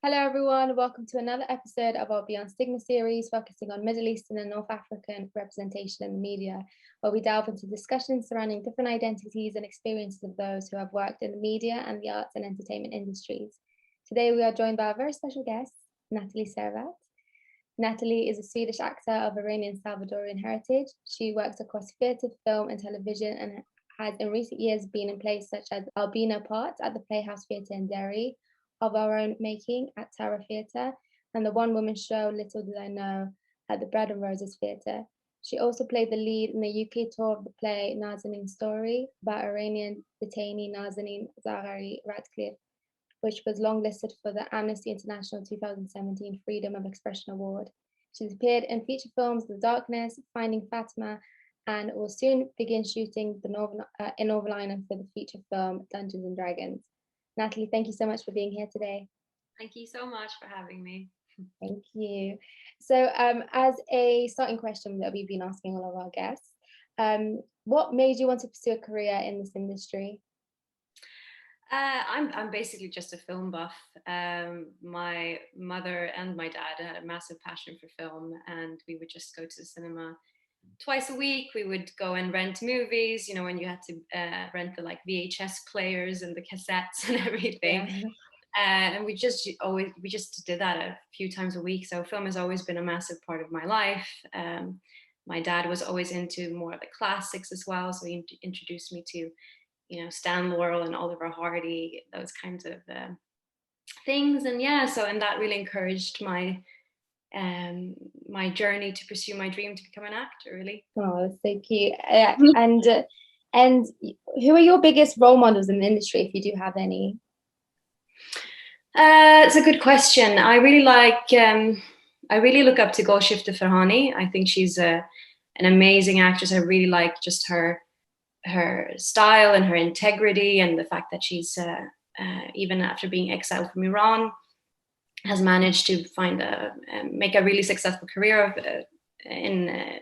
Hello everyone, welcome to another episode of our Beyond Stigma series focusing on Middle Eastern and North African representation in the media, where we delve into discussions surrounding different identities and experiences of those who have worked in the media and the arts and entertainment industries. Today we are joined by a very special guest, Natali Servat. Natalie is a Swedish actor of Iranian and Salvadoran heritage. She works across theatre, film and television and has in recent years been in plays such as Albino Parts at the Playhouse Theatre in Derry, Of Our Own Making at Tower Theatre, and the one-woman show Little Did I Know at the Bread and Roses Theatre. She also played the lead in the UK tour of the play Nazanin Story about Iranian detainee Nazanin Zagghari Ratcliff, which was longlisted for the Amnesty International 2017 Freedom of Expression Award. She's appeared in feature films The Darkness, Finding Fatima, and will soon begin shooting in Northern Ireland for the feature film Dungeons and Dragons. Natalie, thank you so much for being here today. Thank you so much for having me. Thank you. So as a starting question that we've been asking all of our guests, what made you want to pursue a career in this industry? I'm basically just a film buff. My mother and my dad had a massive passion for film, and we would just go to the cinema twice a week. We would go and rent movies, when you had to rent the VHS players and the cassettes and everything. Yeah. And we just did that a few times a week. So film has always been a massive part of my life. My dad was always into more of the classics as well. So he introduced me to, Stan Laurel and Oliver Hardy, those kinds of things. And that really encouraged my journey to pursue my dream to become an actor, really. Oh, that's so cute. And who are your biggest role models in the industry, if you do have any? It's a good question. I really look up to Golshifteh Farhani. I think she's an amazing actress. I really like just her style and her integrity, and the fact that she's even after being exiled from Iran, has managed to make a really successful career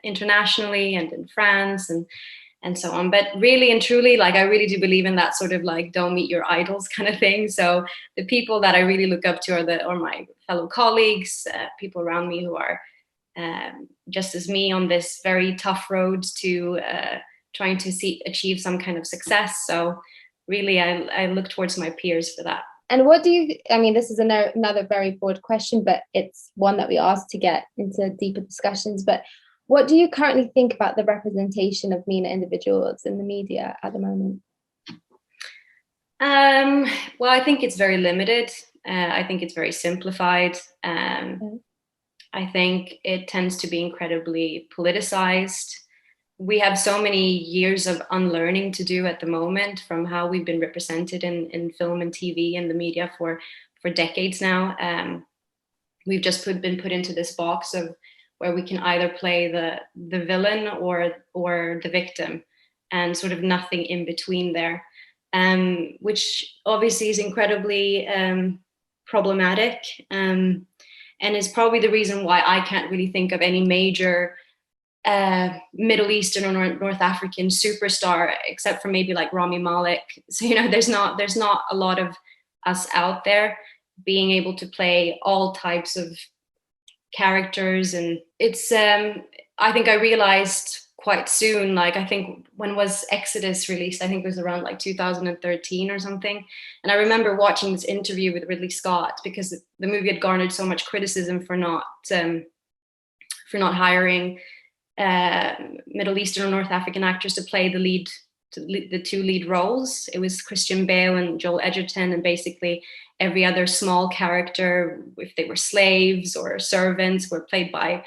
internationally and in France and so on. But really and truly, I really do believe in that sort of don't meet your idols kind of thing. So the people that I really look up to are my fellow colleagues, people around me who are just as me on this very tough road to trying to achieve some kind of success. So really, I look towards my peers for that. And what do you, this is another very broad question, but it's one that we asked to get into deeper discussions. But what do you currently think about the representation of MENA individuals in the media at the moment? Well, I think it's very limited. I think it's very simplified. I think it tends to be incredibly politicized. We have so many years of unlearning to do at the moment from how we've been represented in film and TV and the media for decades now. We've just been put into this box of where we can either play the villain or the victim, and sort of nothing in between there, which obviously is incredibly problematic, and is probably the reason why I can't really think of any major Middle Eastern or North African superstar, except for maybe Rami Malek. So there's not a lot of us out there being able to play all types of characters. And it's I think I realized quite soon, I think when was Exodus released, I think it was around 2013 or something, and I remember watching this interview with Ridley Scott, because the movie had garnered so much criticism for not hiring Middle Eastern or North African actors to play the two lead roles. It was Christian Bale and Joel Edgerton, and basically every other small character, if they were slaves or servants, were played by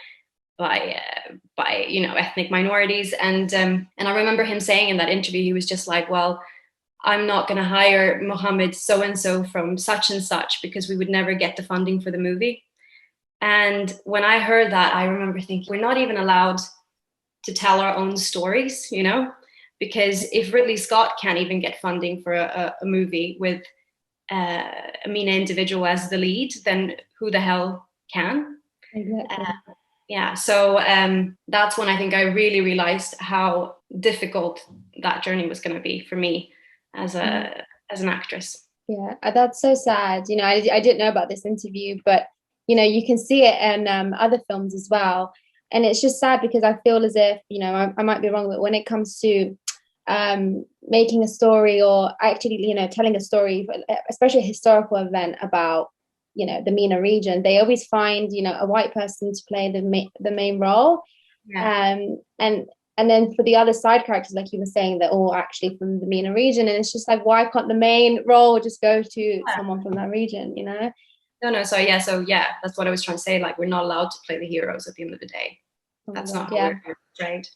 ethnic minorities. And I remember him saying in that interview, he was just well, I'm not going to hire Mohammed so and so from such and such, because we would never get the funding for the movie. And when I heard that, I remember thinking, we're not even allowed to tell our own stories, because if Ridley Scott can't even get funding for a movie with a MENA individual as the lead, then who the hell can? Exactly. So that's when I think I really realized how difficult that journey was going to be for me as an actress. Yeah, that's so sad. I didn't know about this interview, but you can see it in other films as well. And it's just sad because I feel as if, I might be wrong, but when it comes to making a story or actually, telling a story, especially a historical event about, the MENA region, they always find, a white person to play the main role. Yeah. And then for the other side characters, like you were saying, they're all actually from the MENA region. And it's just like, why can't the main role just go to someone from that region, No, so yeah, that's what I was trying to say. Like, we're not allowed to play the heroes at the end of the day. Oh That's God, not how yeah. we're portrayed.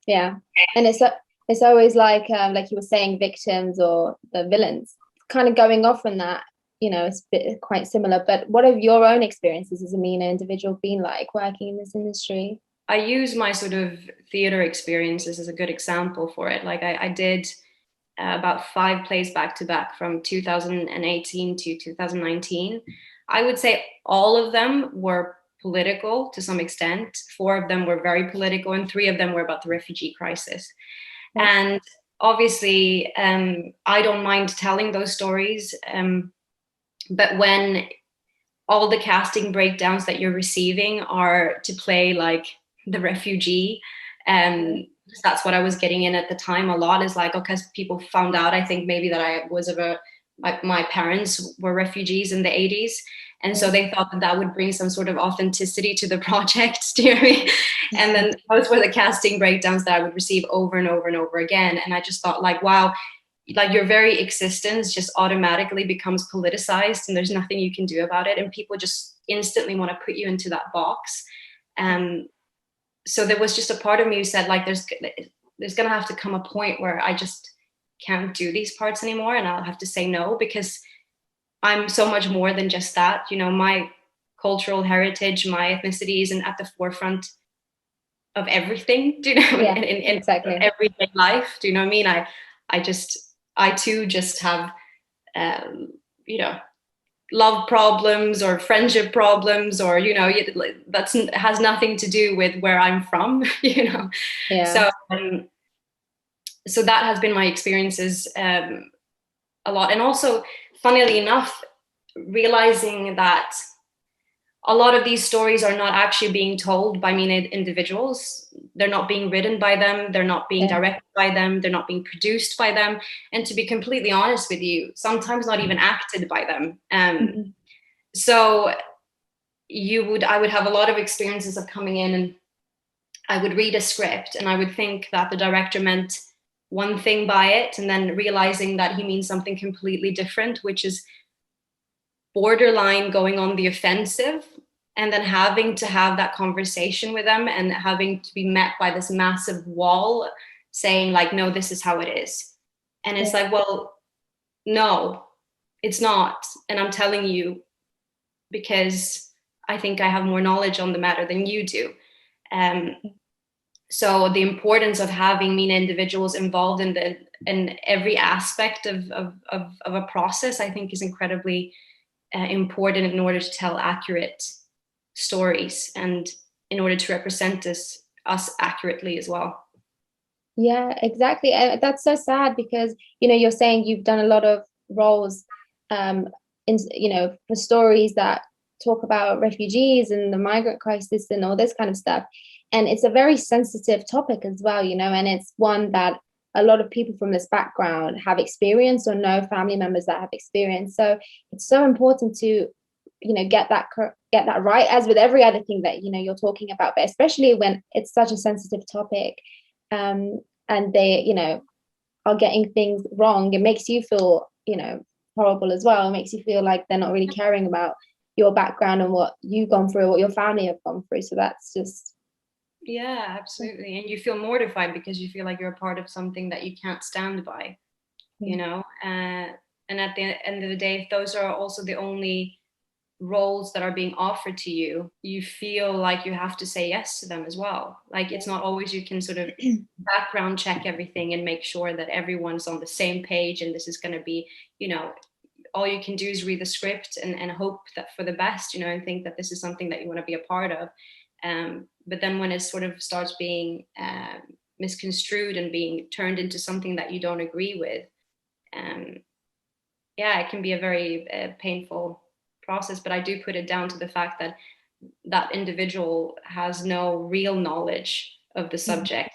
Yeah. And it's always like you were saying, victims or the villains, kind of going off on that, it's quite similar. But what have your own experiences as a MENA individual been like working in this industry? I use my sort of theater experiences as a good example for it. Like, I did about 5 plays back to back from 2018 to 2019. I would say all of them were political to some extent. 4 of them were very political, and 3 of them were about the refugee crisis. Yeah. And obviously, I don't mind telling those stories. But when all the casting breakdowns that you're receiving are to play like the refugee, that's what I was getting in at the time a lot, is like, okay, people found out, I think maybe that I was my parents were refugees in the 80s, and so they thought that would bring some sort of authenticity to the project. Do you know what I mean? And then those were the casting breakdowns that I would receive over and over and over again, and I just thought, like, wow, like your very existence just automatically becomes politicized, and there's nothing you can do about it, and people just instantly want to put you into that box. So there was just a part of me who said, like, there's gonna have to come a point where I just can't do these parts anymore, and I'll have to say no, because I'm so much more than just that. My cultural heritage, my ethnicity isn't at the forefront of everything, do you know, Yeah, in exactly. everyday life. Do you know what I mean? I too just have, love problems or friendship problems, or, that's has nothing to do with where I'm from, Yeah. So that has been my experiences a lot. And also, funnily enough, realizing that a lot of these stories are not actually being told by MENA individuals. They're not being written by them. They're not being directed by them. They're not being produced by them. And to be completely honest with you, sometimes not even acted by them. So I would have a lot of experiences of coming in, and I would read a script and I would think that the director meant one thing by it, and then realizing that he means something completely different, which is borderline going on the offensive, and then having to have that conversation with them and having to be met by this massive wall saying, like, no, this is how it is. And it's like, well, no, it's not. And I'm telling you because I think I have more knowledge on the matter than you do. So the importance of having MENA individuals involved in every aspect of a process, I think, is incredibly important in order to tell accurate stories and in order to represent us accurately as well. Yeah, exactly. And that's so sad because, you're saying you've done a lot of roles for stories that talk about refugees and the migrant crisis and all this kind of stuff. And it's a very sensitive topic as well, and it's one that a lot of people from this background have experienced or know family members that have experienced. So it's so important to, get that right, as with every other thing that, you're talking about, but especially when it's such a sensitive topic, and they, are getting things wrong, it makes you feel, horrible as well. It makes you feel like they're not really caring about your background and what you've gone through, what your family have gone through. So that's just... Yeah, absolutely. And you feel mortified because you feel like you're a part of something that you can't stand by, and at the end of the day, if those are also the only roles that are being offered to you, you feel like you have to say yes to them as well. Like, it's not always you can sort of background check everything and make sure that everyone's on the same page, and this is going to be, all you can do is read the script and hope that for the best, and think that this is something that you want to be a part of. But then when it sort of starts being misconstrued and being turned into something that you don't agree with, yeah, it can be a very painful process, but I do put it down to the fact that that individual has no real knowledge of the subject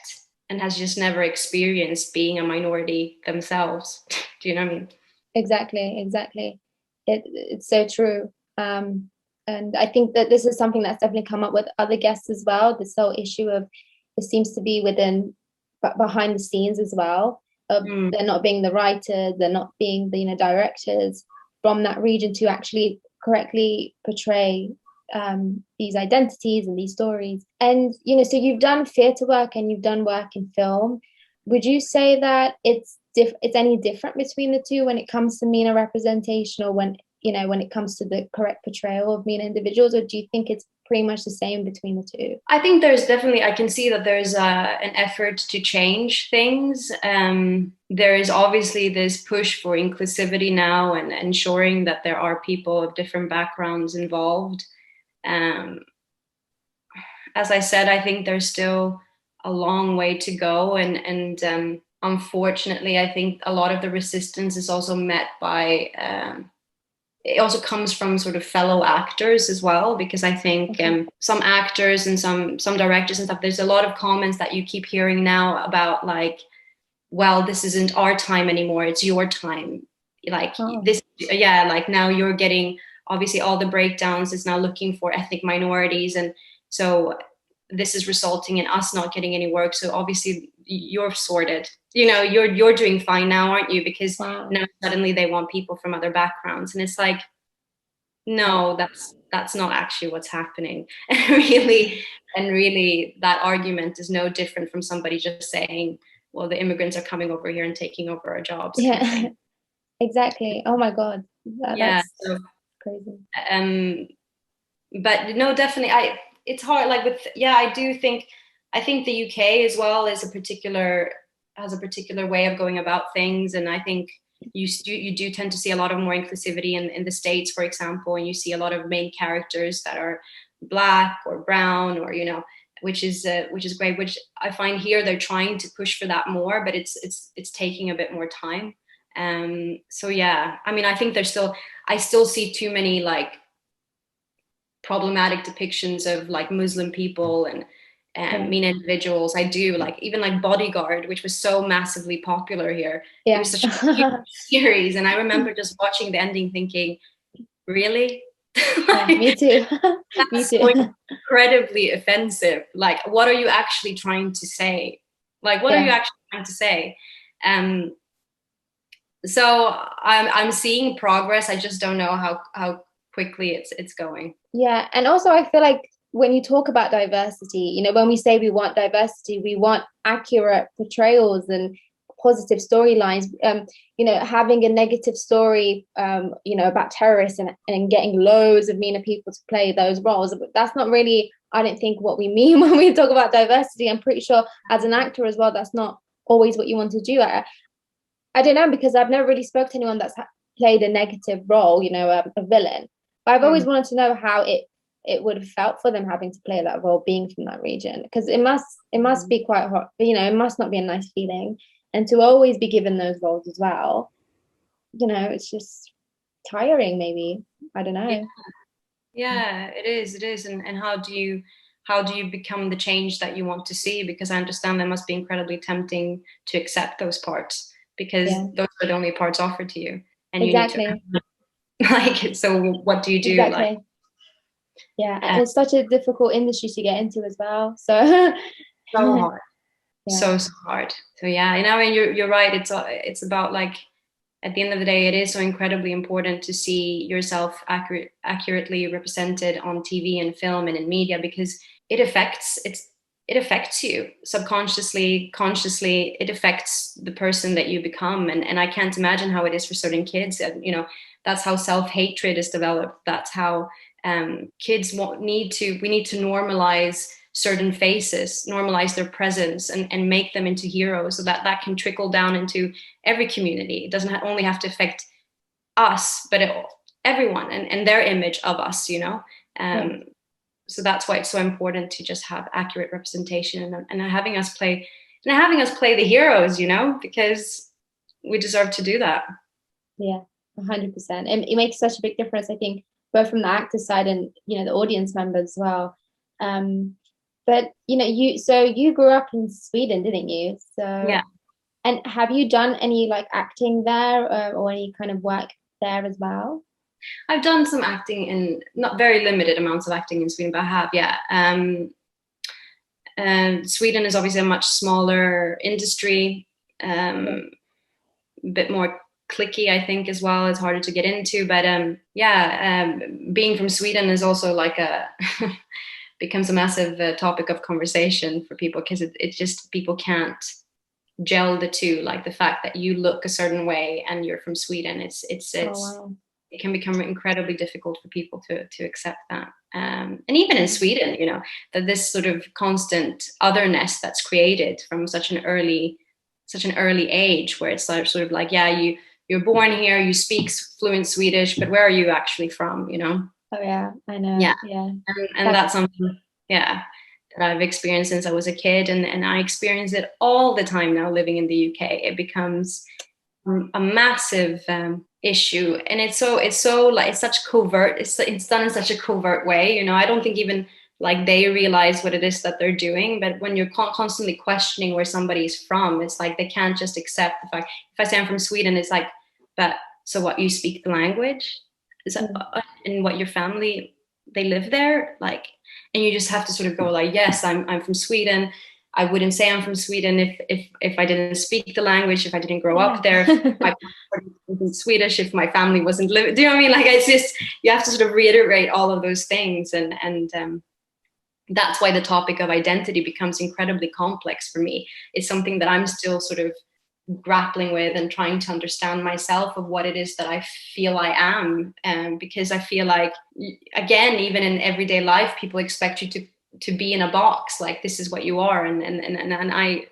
and has just never experienced being a minority themselves. Do you know what I mean? Exactly. It's so true. And I think that this is something that's definitely come up with other guests as well. This whole issue of it seems to be within, but behind the scenes as well. They're not being the writers, they're not being the directors from that region to actually correctly portray these identities and these stories. And so you've done theatre work and you've done work in film. Would you say that it's any different between the two when it comes to MENA representation, or when it comes to the correct portrayal of MENA individuals, or do you think it's pretty much the same between the two? I think there's definitely, I can see that there's an effort to change things. There is obviously this push for inclusivity now and ensuring that there are people of different backgrounds involved. As I said, I think there's still a long way to go. And unfortunately, I think a lot of the resistance is also met by, it also comes from sort of fellow actors as well, because I think some actors and some directors and stuff, there's a lot of comments that you keep hearing now about like, well, this isn't our time anymore, it's your time. Like this, like now you're getting, obviously all the breakdowns is now looking for ethnic minorities. And so this is resulting in us not getting any work. So obviously you're sorted, you're doing fine now, aren't you? Because now suddenly they want people from other backgrounds. And it's like, no, that's not actually what's happening. And really that argument is no different from somebody just saying, well, the immigrants are coming over here and taking over our jobs. Yeah, exactly. Oh my God. That's so crazy. But no, definitely, it's hard. Like I think the UK as well has a particular way of going about things, and I think you do tend to see a lot of more inclusivity in the States, for example, and you see a lot of main characters that are Black or brown, or which is great. Which I find here they're trying to push for that more, but it's taking a bit more time. So yeah, I mean, I think I still see too many like problematic depictions of like Muslim people and MENA individuals. I do, like, even like Bodyguard, which was so massively popular here. It was such a huge series, and I remember just watching the ending thinking, really? Me too. That's so incredibly offensive. Like, what are you actually trying to say? Like, what are you actually trying to say? So I'm seeing progress. I just don't know how quickly it's going. Yeah, and also I feel like when you talk about diversity, when we say we want diversity, we want accurate portrayals and positive storylines. Having a negative story, about terrorists and getting loads of MENA people to play those roles, that's not really, I don't think, what we mean when we talk about diversity. I'm pretty sure as an actor as well, that's not always what you want to do. I don't know, because I've never really spoken to anyone that's played a negative role, a villain. But I've always wanted to know how it would have felt for them having to play that role, being from that region, because it must be quite hot. It must not be a nice feeling, and to always be given those roles as well. It's just tiring. Maybe, I don't know. Yeah, it is. And how do you become the change that you want to see? Because I understand that must be incredibly tempting to accept those parts, because those are the only parts offered to you, and you need to like, so what do you do? Exactly. Like, and it's such a difficult industry to get into as well. So hard. So hard. So yeah, and I mean, you're right. It's about, like, at the end of the day, it is so incredibly important to see yourself accurately represented on TV and film and in media, because it affects you subconsciously, consciously. It affects the person that you become, and I can't imagine how it is for certain kids. And that's how self-hatred is developed. That's how kids we need to normalize certain faces, normalize their presence, and make them into heroes, so that can trickle down into every community. It doesn't only have to affect us, but everyone and their image of us, So that's why it's so important to just have accurate representation and having us play the heroes, because we deserve to do that. Yeah, 100%. It makes such a big difference, I think, both from the actor side and, you know, the audience members as well. But, you know, you grew up in Sweden, didn't you? So, Yeah. And have you done any like acting there or any kind of work there as well? I've done some acting in, not very limited amounts of acting in Sweden, but I have, yeah. And Sweden is obviously a much smaller industry, a bit more cliquey, I think, as well. It's harder to get into. But being from Sweden is also like becomes a massive topic of conversation for people, because it just, people can't gel the two, like the fact that you look a certain way and you're from Sweden. It can become incredibly difficult for people to accept that. And even in Sweden, you know, that this sort of constant otherness that's created from such an early age, where it's sort of like, yeah, you're born here, you speak fluent Swedish, but where are you actually from, you know? Oh yeah, I know. Yeah. Yeah. And that's something, yeah, that I've experienced since I was a kid, and I experience it all the time now living in the UK. It becomes a massive issue, and it's such covert. It's done in such a covert way. You know, I don't think even like they realize what it is that they're doing. But when you're constantly questioning where somebody's from, it's like they can't just accept the fact. If I say I'm from Sweden, it's like, but so what? You speak the language? Is that and what your family, they live there? Like, and you just have to sort of go like, yes, I'm from Sweden. I wouldn't say I'm from Sweden if I didn't speak the language, if I didn't grow up there, if my wasn't Swedish, if my family wasn't living. Do you know what I mean? Like, it's just, you have to sort of reiterate all of those things, and that's why the topic of identity becomes incredibly complex for me. It's something that I'm still sort of grappling with and trying to understand myself, of what it is that I feel I am, because I feel like, again, even in everyday life, people expect you to be in a box, like this is what you are, and I,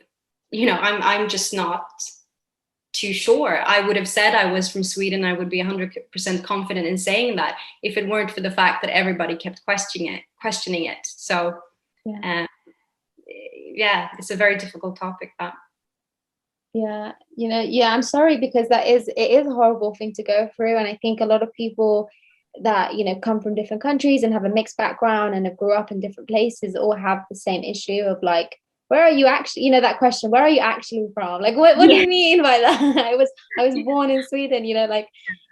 you know, I'm just not too sure. I would have said I was from Sweden. I would be 100% confident in saying that if it weren't for the fact that everybody kept questioning it. So it's a very difficult topic, that. Yeah, you know, yeah, I'm sorry, because it is a horrible thing to go through. And I think a lot of people that, you know, come from different countries and have a mixed background and have grew up in different places all have the same issue of like, where are you actually, you know, that question, where are you actually from? Like, what do you mean by that? I was born in Sweden, you know, like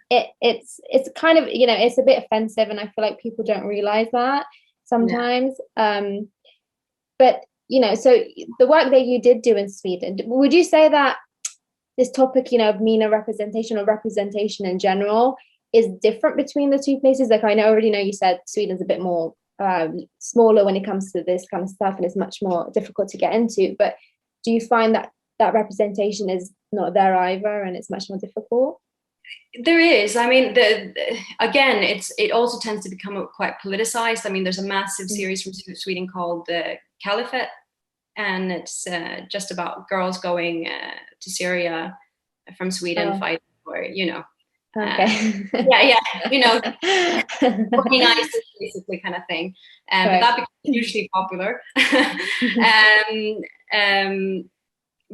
it's kind of, you know, it's a bit offensive, and I feel like people don't realize that sometimes. But you know, so the work that you did do in Sweden, would you say that this topic, you know, of MENA representation or representation in general is different between the two places? Like, I already know you said Sweden's a bit more smaller when it comes to this kind of stuff, and it's much more difficult to get into. But do you find that representation is not there either, and it's much more difficult? There is. I mean, again, it also tends to become quite politicized. I mean, there's a massive series from Sweden called Caliphate, and it's just about girls going to Syria from Sweden, fighting for, you know. Okay. You know, fucking ISIS, basically, kind of thing. But that becomes hugely popular.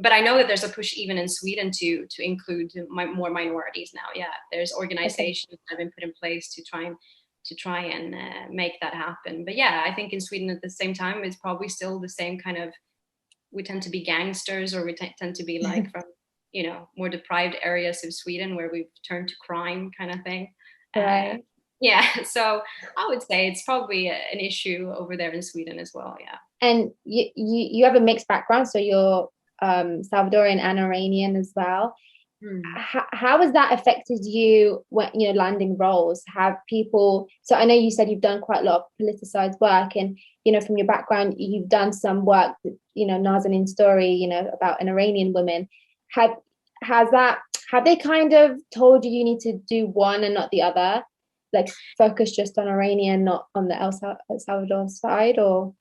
But I know that there's a push even in Sweden to include more minorities now. Yeah, there's organizations that have been put in place to try and make that happen. But yeah, I think in Sweden at the same time, it's probably still the same kind of, we tend to be gangsters, or we tend to be like from, you know, more deprived areas of Sweden where we've turned to crime, kind of thing. Right. So I would say it's probably an issue over there in Sweden as well. Yeah. And you have a mixed background, so you're Salvadorian and Iranian as well. How has that affected you when, you know, landing roles? Have people, so I know you said you've done quite a lot of politicized work, and you know, from your background, you've done some work, you know, Nazanin's story, you know, about an Iranian woman. Have they kind of told you need to do one and not the other, like focus just on Iranian, not on the El Salvador side? Or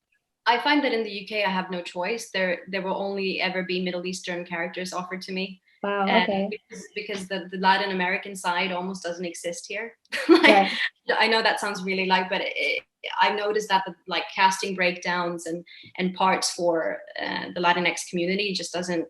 I find that in the UK I have no choice. There will only ever be Middle Eastern characters offered to me. Wow. Okay. Because the Latin American side almost doesn't exist here. Like, I know that sounds really like, but I noticed that the like casting breakdowns and parts for the Latinx community just doesn't.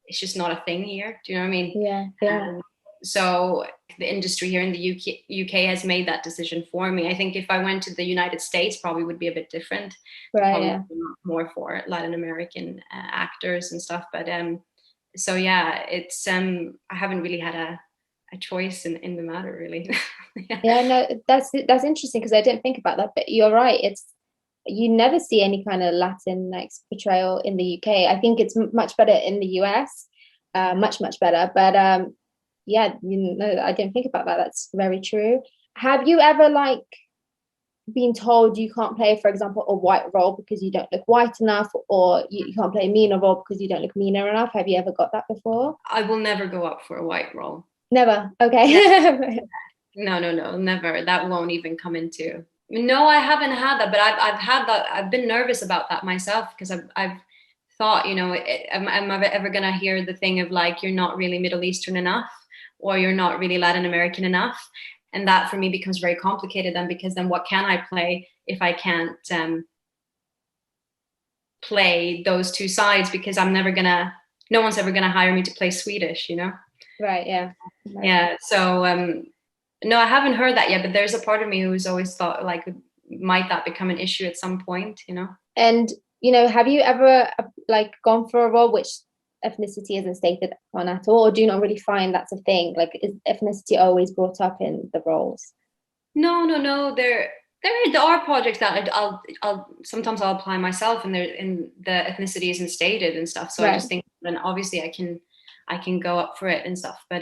It's just not a thing here. Do you know what I mean? Yeah. So the industry here in the UK has made that decision for me. I think if I went to the United States, probably would be a bit different. Right. Probably Yeah. more for Latin American actors and stuff. But so yeah, it's I haven't really had a choice in the matter, really. Yeah, no, that's interesting because I didn't think about that, but you're right. You never see any kind of Latin like portrayal in the UK. I think it's much better in the US, much better. But yeah, I didn't think about that. That's very true. Have you ever like been told you can't play, for example, a white role because you don't look white enough, or you can't play a MENA role because you don't look MENA enough? Have you ever got that before? I will never go up for a white role. Never. Okay. No, never. That won't even come into. No, I haven't had that, but I've had that. I've been nervous about that myself because I've thought, am I ever gonna hear the thing of like, you're not really Middle Eastern enough, or you're not really Latin American enough, and that for me becomes very complicated then, because then what can I play if I can't play those two sides, because no one's ever gonna hire me to play Swedish, Right. Yeah. Right. Yeah. So no, I haven't heard that yet, but there's a part of me who's always thought like, might that become an issue at some point, And have you ever like gone for a role which ethnicity isn't stated on at all, or do you not really find that's a thing? Like, is ethnicity always brought up in the roles? No. There are projects that I'll sometimes I'll apply myself, and the ethnicity isn't stated and stuff. So right. I just think, and obviously I can go up for it and stuff. But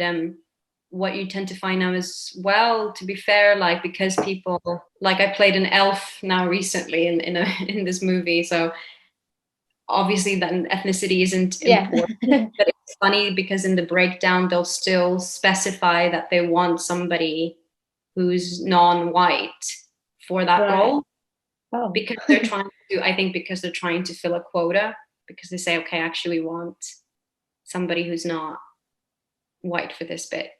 what you tend to find now is, well, to be fair, like, because people, like, I played an elf now recently in this movie, so obviously then ethnicity isn't important. But it's funny because in the breakdown they'll still specify that they want somebody who's non-white for that role. Oh. Because they're because they're trying to fill a quota, because they say, okay, actually we want somebody who's not white for this bit,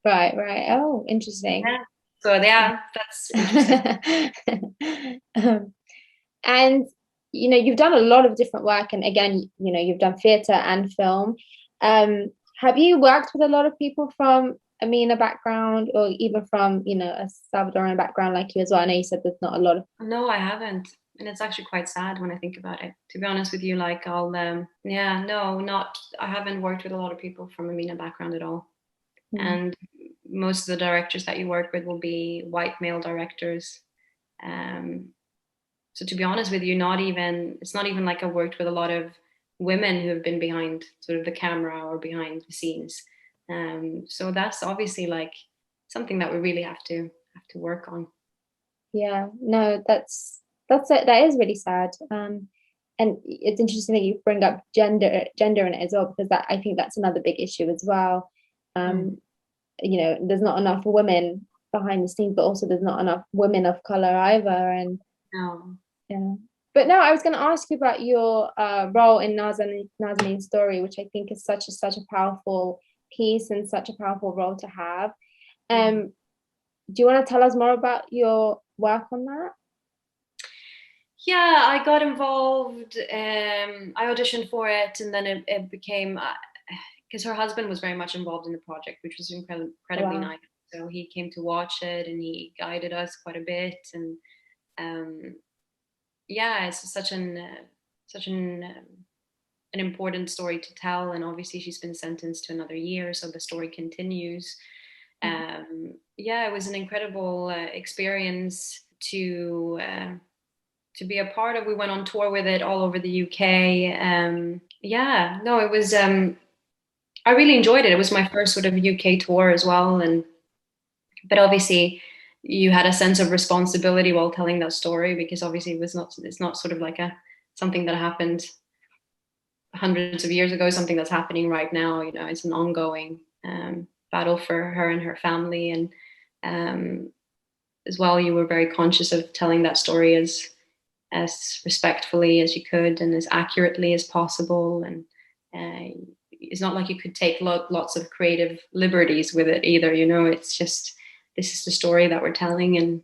Right. Oh, interesting. Yeah. So yeah, that's interesting. And you've done a lot of different work, and again, you've done theatre and film. Have you worked with a lot of people from a MENA background, or even from a Salvadoran background like you as well? I know you said there's not a lot of. No, I haven't, and it's actually quite sad when I think about it, to be honest with you. Like, I haven't worked with a lot of people from a MENA background at all. And most of the directors that you work with will be white male directors. So to be honest with you, it's not even like I worked with a lot of women who have been behind sort of the camera or behind the scenes. So that's obviously like something that we really have to work on. Yeah, no, that's it. That is really sad. And it's interesting that you bring up gender in it as well, because I think that's another big issue as well. There's not enough women behind the scenes, but also there's not enough women of color either. And yeah, but no, I was going to ask you about your role in Nazanin's story, which I think is such a powerful piece and such a powerful role to have. Do you want to tell us more about your work on that? Yeah, I got involved. I auditioned for it, and then it became, because her husband was very much involved in the project, which was incredibly nice. So he came to watch it, and he guided us quite a bit. And yeah, it's such an important story to tell. And obviously, she's been sentenced to another year, so the story continues. Yeah, it was an incredible experience to be a part of. We went on tour with it all over the UK. It was. I really enjoyed it. It was my first sort of UK tour as well, but obviously you had a sense of responsibility while telling that story, because obviously it's not sort of like something that happened hundreds of years ago, something that's happening right now. It's an ongoing battle for her and her family, and as well, you were very conscious of telling that story as respectfully as you could and as accurately as possible. And it's not like you could take lots of creative liberties with it either. It's just, this is the story that we're telling. And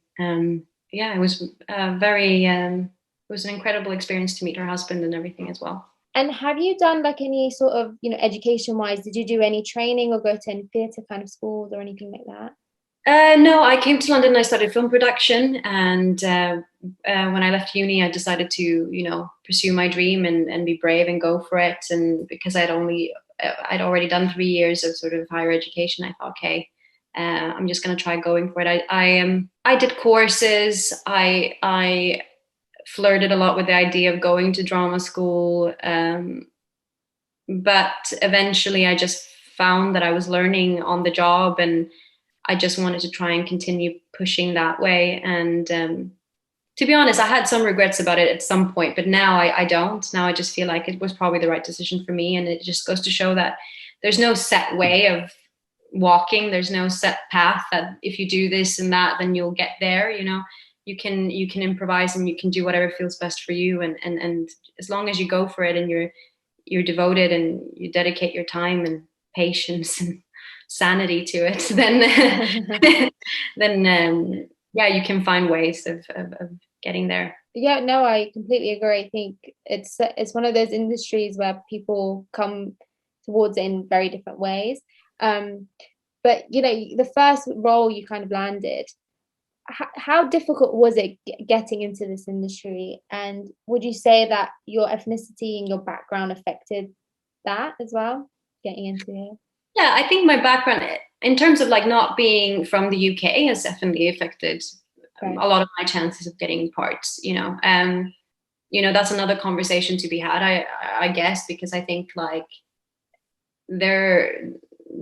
it was it was an incredible experience to meet her husband and everything as well. And have you done like any sort of, education wise, did you do any training or go to any theatre kind of schools or anything like that? No, I came to London and I studied film production. And when I left uni, I decided to, pursue my dream and be brave and go for it. And because I'd already done 3 years of sort of higher education, I thought, okay, I'm just going to try going for it. I did courses. I flirted a lot with the idea of going to drama school. But eventually I just found that I was learning on the job, and I just wanted to try and continue pushing that way. And to be honest, I had some regrets about it at some point, but now I don't. Now I just feel like it was probably the right decision for me. And it just goes to show that there's no set way of walking. There's no set path that if you do this and that, then you'll get there. You can improvise and you can do whatever feels best for you. And as long as you go for it and you're devoted and you dedicate your time and patience and sanity to it, then you can find ways of getting there. Yeah, no, I completely agree. I think it's one of those industries where people come towards it in very different ways. But the first role you kind of landed, how difficult was it getting into this industry? And would you say that your ethnicity and your background affected that as well, getting into it? Yeah, I think my background in terms of like not being from the UK has definitely affected a lot of my chances of getting parts, that's another conversation to be had, I guess, because I think like there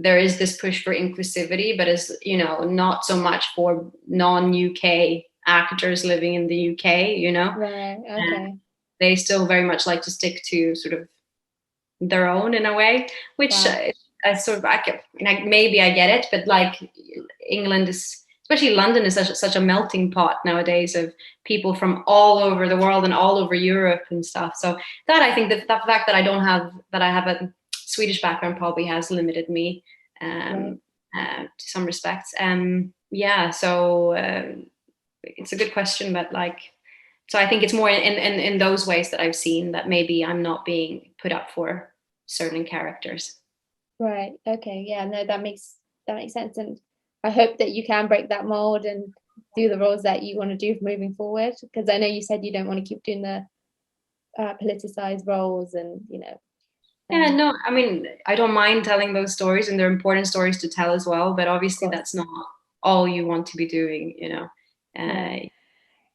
is this push for inclusivity, but as not so much for non-UK actors living in the UK, Right, okay. They still very much like to stick to sort of their own in a way, which I sort of, maybe I get it, but like England is, especially London, is such a melting pot nowadays of people from all over the world and all over Europe and stuff. So that, I think that the fact that I have a Swedish background probably has limited me to some respects. So it's a good question, but like, so I think it's more in those ways that I've seen that maybe I'm not being put up for certain characters. Right. Okay. Yeah. No, that makes sense, and I hope that you can break that mold and do the roles that you want to do moving forward. Because I know you said you don't want to keep doing the politicized roles, and Yeah. No. I mean, I don't mind telling those stories, and they're important stories to tell as well. But obviously, that's not all you want to be doing.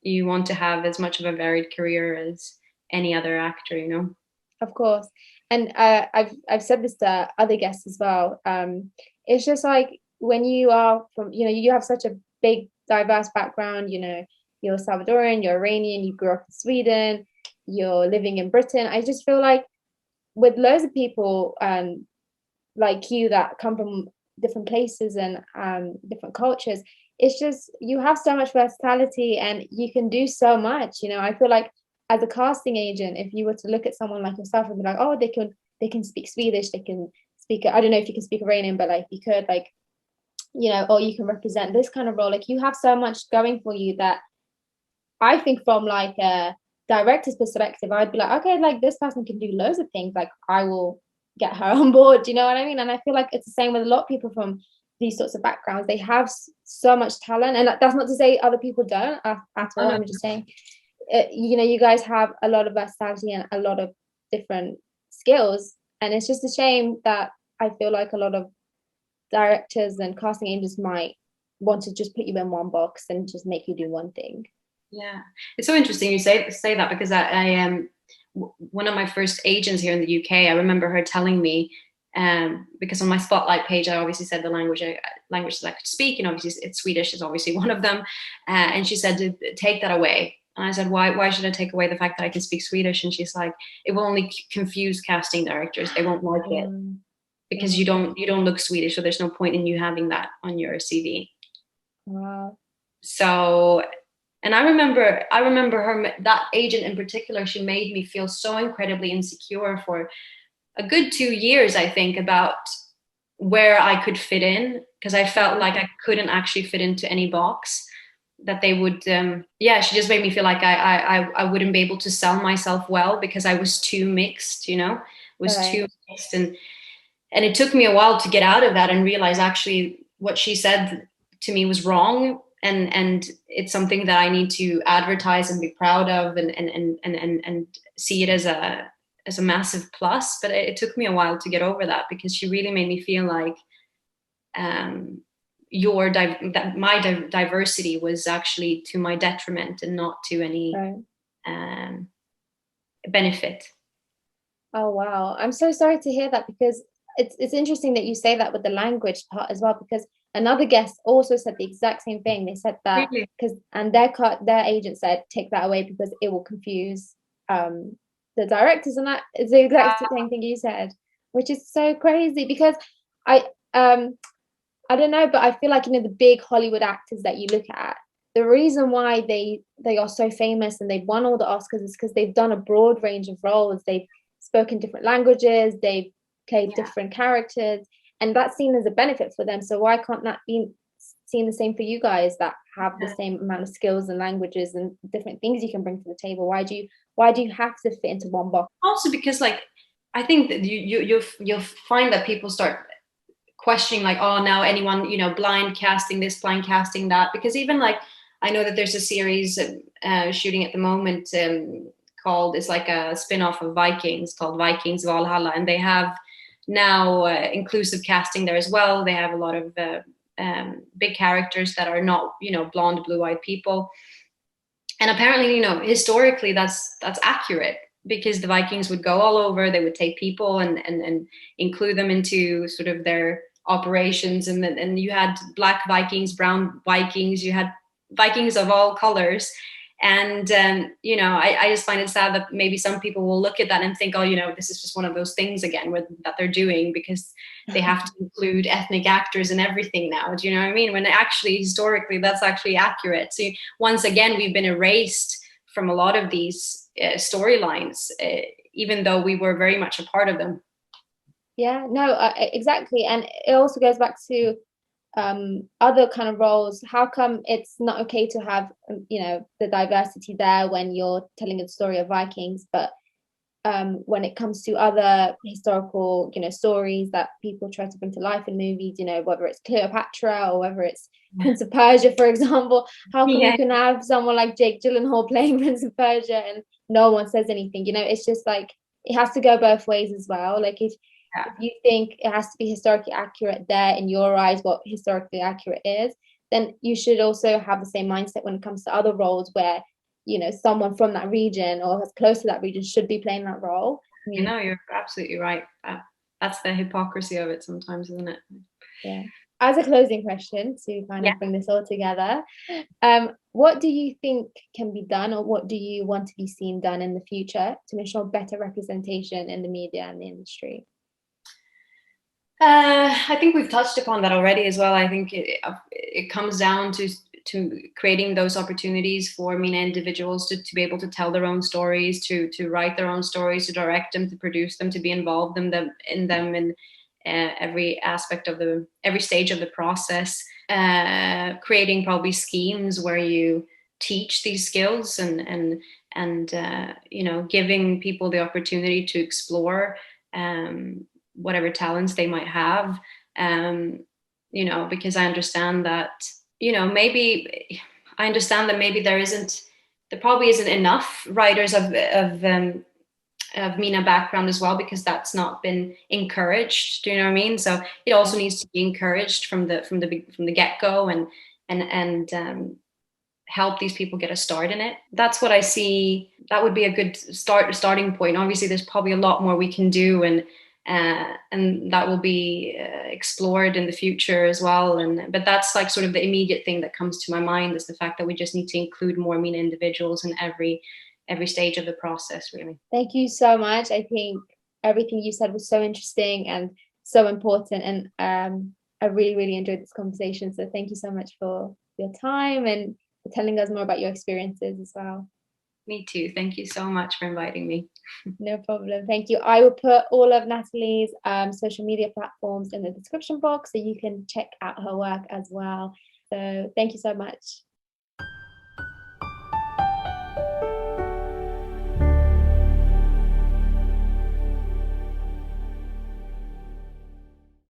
You want to have as much of a varied career as any other actor. Of course. And I've said this to other guests as well. It's just like when you are from, you have such a big, diverse background, you're Salvadoran, you're Iranian, you grew up in Sweden, you're living in Britain. I just feel like with loads of people like you that come from different places and different cultures, it's just, you have so much versatility and you can do so much. I feel like as a casting agent, if you were to look at someone like yourself and be like, oh, they can speak Swedish, they can speak, I don't know if you can speak Iranian, but like you could, like, or you can represent this kind of role. Like you have so much going for you that I think from like a director's perspective, I'd be like, okay, like this person can do loads of things. Like I will get her on board. You know what I mean? And I feel like it's the same with a lot of people from these sorts of backgrounds. They have so much talent, and that's not to say other people don't at all. I'm just saying, you guys have a lot of versatility and a lot of different skills, and it's just a shame that I feel like a lot of directors and casting agents might want to just put you in one box and just make you do one thing. Yeah, it's so interesting you say that, because I am one of my first agents here in the UK. I remember her telling me, because on my spotlight page I obviously said the languages I could speak, and obviously it's Swedish is obviously one of them, and she said to take that away. And I said, why should I take away the fact that I can speak Swedish? And she's like, it will only confuse casting directors. They won't like it because you don't look Swedish, so there's no point in you having that on your CV. Wow. So, and I remember her, that agent in particular, she made me feel so incredibly insecure for a good 2 years, I think, about where I could fit in, because I felt like I couldn't actually fit into any box. that they would, she just made me feel like I wouldn't be able to sell myself well because I was too mixed, was too mixed. And it took me a while to get out of that and realize actually what she said to me was wrong. And it's something that I need to advertise and be proud of and see it as a massive plus. But it took me a while to get over that, because she really made me feel like my diversity was actually to my detriment and not to any benefit. Oh wow, I'm so sorry to hear that, because it's interesting that you say that with the language part as well, because another guest also said the exact same thing. They said that because their agent said take that away because it will confuse the directors, and that is the exact same thing you said, which is so crazy. Because I don't know, but I feel like, the big Hollywood actors that you look at, the reason why they are so famous and they've won all the Oscars is because they've done a broad range of roles. They've spoken different languages, they've played different characters, and that's seen as a benefit for them. So why can't that be seen the same for you guys that have the same amount of skills and languages and different things you can bring to the table? Why do you have to fit into one box? Also because I think that you'll find that people start questioning now anyone, blind casting this, blind casting that, because even I know that there's a series shooting at the moment called, it's like a spin-off of Vikings called Vikings Valhalla, and they have now inclusive casting there as well. They have a lot of big characters that are not blonde, blue-eyed people, and apparently historically that's accurate, because the Vikings would go all over. They would take people and include them into sort of their operations, and you had black Vikings, brown Vikings, you had Vikings of all colors. And I just find it sad that maybe some people will look at that and think, this is just one of those things again that they're doing because they have to include ethnic actors and everything now. Do you know what I mean? When actually historically that's actually accurate. So once again, we've been erased from a lot of these storylines, even though we were very much a part of them. Yeah, no, exactly. And it also goes back to other kind of roles. How come it's not okay to have the diversity there when you're telling a story of Vikings, but when it comes to other historical stories that people try to bring to life in movies, whether it's Cleopatra or whether it's Prince of Persia, for example, how come you can have someone like Jake Gyllenhaal playing Prince of Persia and no one says anything? It's just it has to go both ways as well. If you think it has to be historically accurate there in your eyes, what historically accurate is, then you should also have the same mindset when it comes to other roles where someone from that region or as close to that region should be playing that role. You're absolutely right. That's the hypocrisy of it sometimes, isn't it? Yeah. As a closing question to kind of bring this all together, what do you think can be done, or what do you want to be seen done in the future to ensure better representation in the media and the industry? I think we've touched upon that already as well. I think it comes down to creating those opportunities for MENA individuals to be able to tell their own stories, to write their own stories, to direct them, to produce them, to be involved in them in every aspect of every stage of the process. Creating probably schemes where you teach these skills and giving people the opportunity to explore whatever talents they might have, because I understand that, maybe there probably isn't enough writers of MENA background as well, because that's not been encouraged. Do you know what I mean? So it also needs to be encouraged from the get-go and help these people get a start in it. That's what I see. That would be a good starting point. Obviously, there's probably a lot more we can do, and that will be explored in the future as well. But that's sort of the immediate thing that comes to my mind, is the fact that we just need to include more MENA individuals in every stage of the process, really. Thank you so much. I think everything you said was so interesting and so important, and I really, really enjoyed this conversation. So thank you so much for your time and for telling us more about your experiences as well. Me too. Thank you so much for inviting me. No problem. Thank you. I will put all of Natalie's social media platforms in the description box so you can check out her work as well. So thank you so much.